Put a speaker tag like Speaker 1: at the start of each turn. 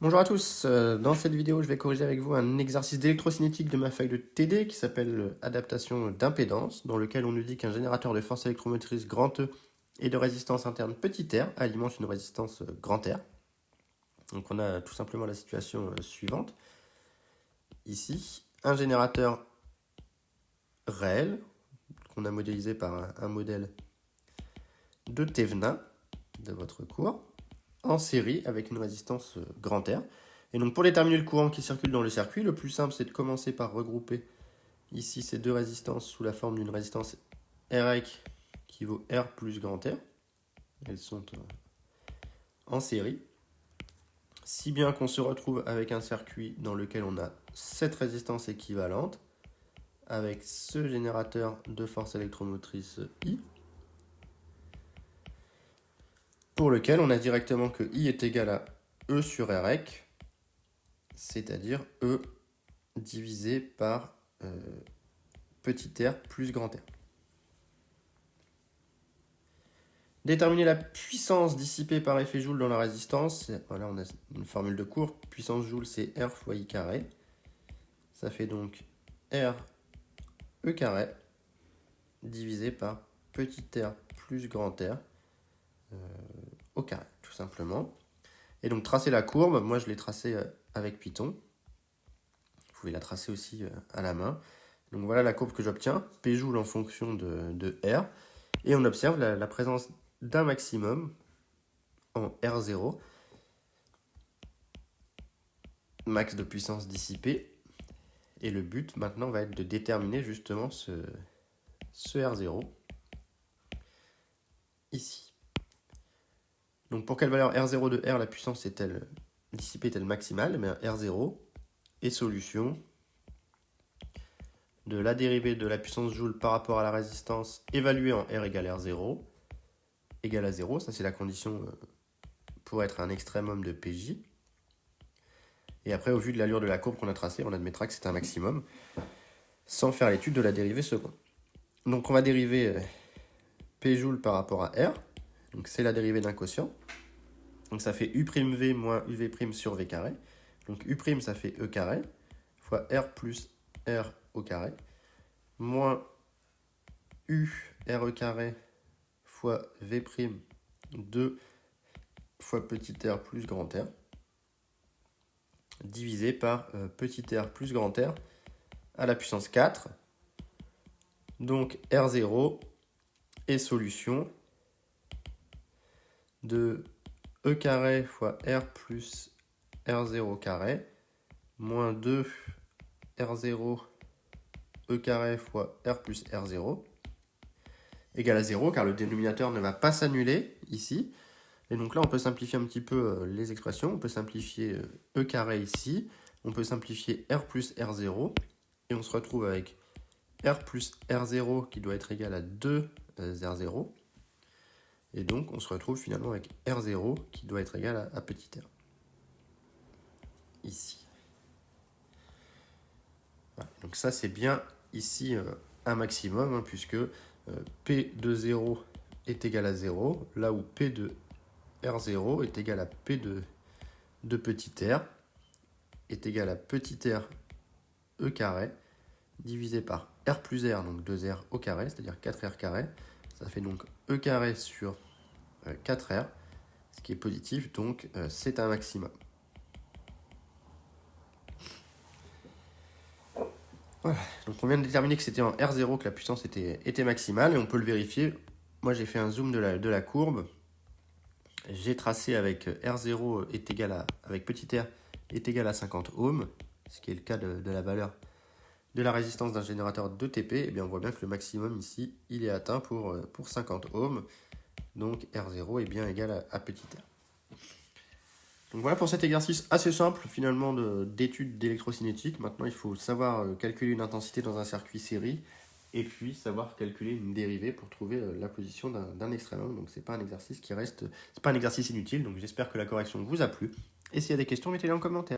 Speaker 1: Bonjour à tous, dans cette vidéo je vais corriger avec vous un exercice d'électrocinétique de ma feuille de TD qui s'appelle adaptation d'impédance, dans lequel on nous dit qu'un générateur de force électromotrice grand E et de résistance interne petit r alimente une résistance grand R. Donc on a tout simplement la situation suivante. Ici, un générateur réel, qu'on a modélisé par un modèle de Thevenin de votre cours, en série avec une résistance grand R. Et donc pour déterminer le courant qui circule dans le circuit, le plus simple c'est de commencer par regrouper ici ces deux résistances sous la forme d'une résistance Rec qui vaut R plus grand R. Elles sont en série. Si bien qu'on se retrouve avec un circuit dans lequel on a cette résistance équivalente avec ce générateur de force électromotrice I, pour lequel on a directement que I est égal à E sur Rec, c'est-à-dire E divisé par petit r plus grand R. Déterminer la puissance dissipée par effet Joule dans la résistance. Voilà, on a une formule de cours. Puissance Joule, c'est R fois I carré. Ça fait donc R E carré divisé par petit r plus grand R au carré, tout simplement. Et donc tracer la courbe, moi je l'ai tracée avec Python. Vous pouvez la tracer aussi à la main. Donc voilà la courbe que j'obtiens, P Joule en fonction de R. Et on observe la présence d'un maximum en R0, max de puissance dissipée. Et le but maintenant va être de déterminer justement ce R0 ici. Donc pour quelle valeur R0 de R la puissance est-elle dissipée, est-elle maximale? Mais R0 est solution de la dérivée de la puissance Joule par rapport à la résistance évaluée en R égale R0 égale à 0. Ça c'est la condition pour être un extrémum de PJ. Et après, au vu de l'allure de la courbe qu'on a tracée, on admettra que c'est un maximum sans faire l'étude de la dérivée seconde. Donc on va dériver P Joule par rapport à R. Donc c'est la dérivée d'un quotient. Donc ça fait U'V moins UV' sur V carré. Donc U' ça fait E carré fois R plus R au carré moins U RE carré fois V' 2 fois petit r plus grand R divisé par petit r plus grand R à la puissance 4. Donc R0 est solution de E carré fois R plus R0 carré moins 2 R0 E carré fois R plus R0 égale à 0 car le dénominateur ne va pas s'annuler ici. Et donc là on peut simplifier un petit peu les expressions. On peut simplifier E carré ici. On peut simplifier R plus R0 et on se retrouve avec R plus R0 qui doit être égal à 2 R0. Et donc, on se retrouve finalement avec R0 qui doit être égal à petit r. Ici. Voilà. Donc ça, c'est bien ici un maximum, puisque P de 0 est égal à 0, là où P de R0 est égal à P de petit r est égal à petit r E carré divisé par R plus R, donc 2R au carré, c'est-à-dire 4R carré. Ça fait donc E carré sur 4R, ce qui est positif, donc c'est un maximum. Voilà, donc on vient de déterminer que c'était en R0 que la puissance était maximale, et on peut le vérifier. Moi j'ai fait un zoom de la courbe, j'ai tracé avec R0 est égal à, avec petit r est égal à 50 ohms, ce qui est le cas de la valeur de la résistance d'un générateur de TP, et bien on voit bien que le maximum ici, il est atteint pour 50 ohms. Donc R0 est bien égal à petit r. Donc voilà pour cet exercice assez simple finalement d'étude d'électrocinétique. Maintenant il faut savoir calculer une intensité dans un circuit série et puis savoir calculer une dérivée pour trouver la position d'un extrémum. Donc c'est pas un exercice qui reste, c'est pas un exercice inutile. Donc j'espère que la correction vous a plu. Et s'il y a des questions, mettez-les en commentaire.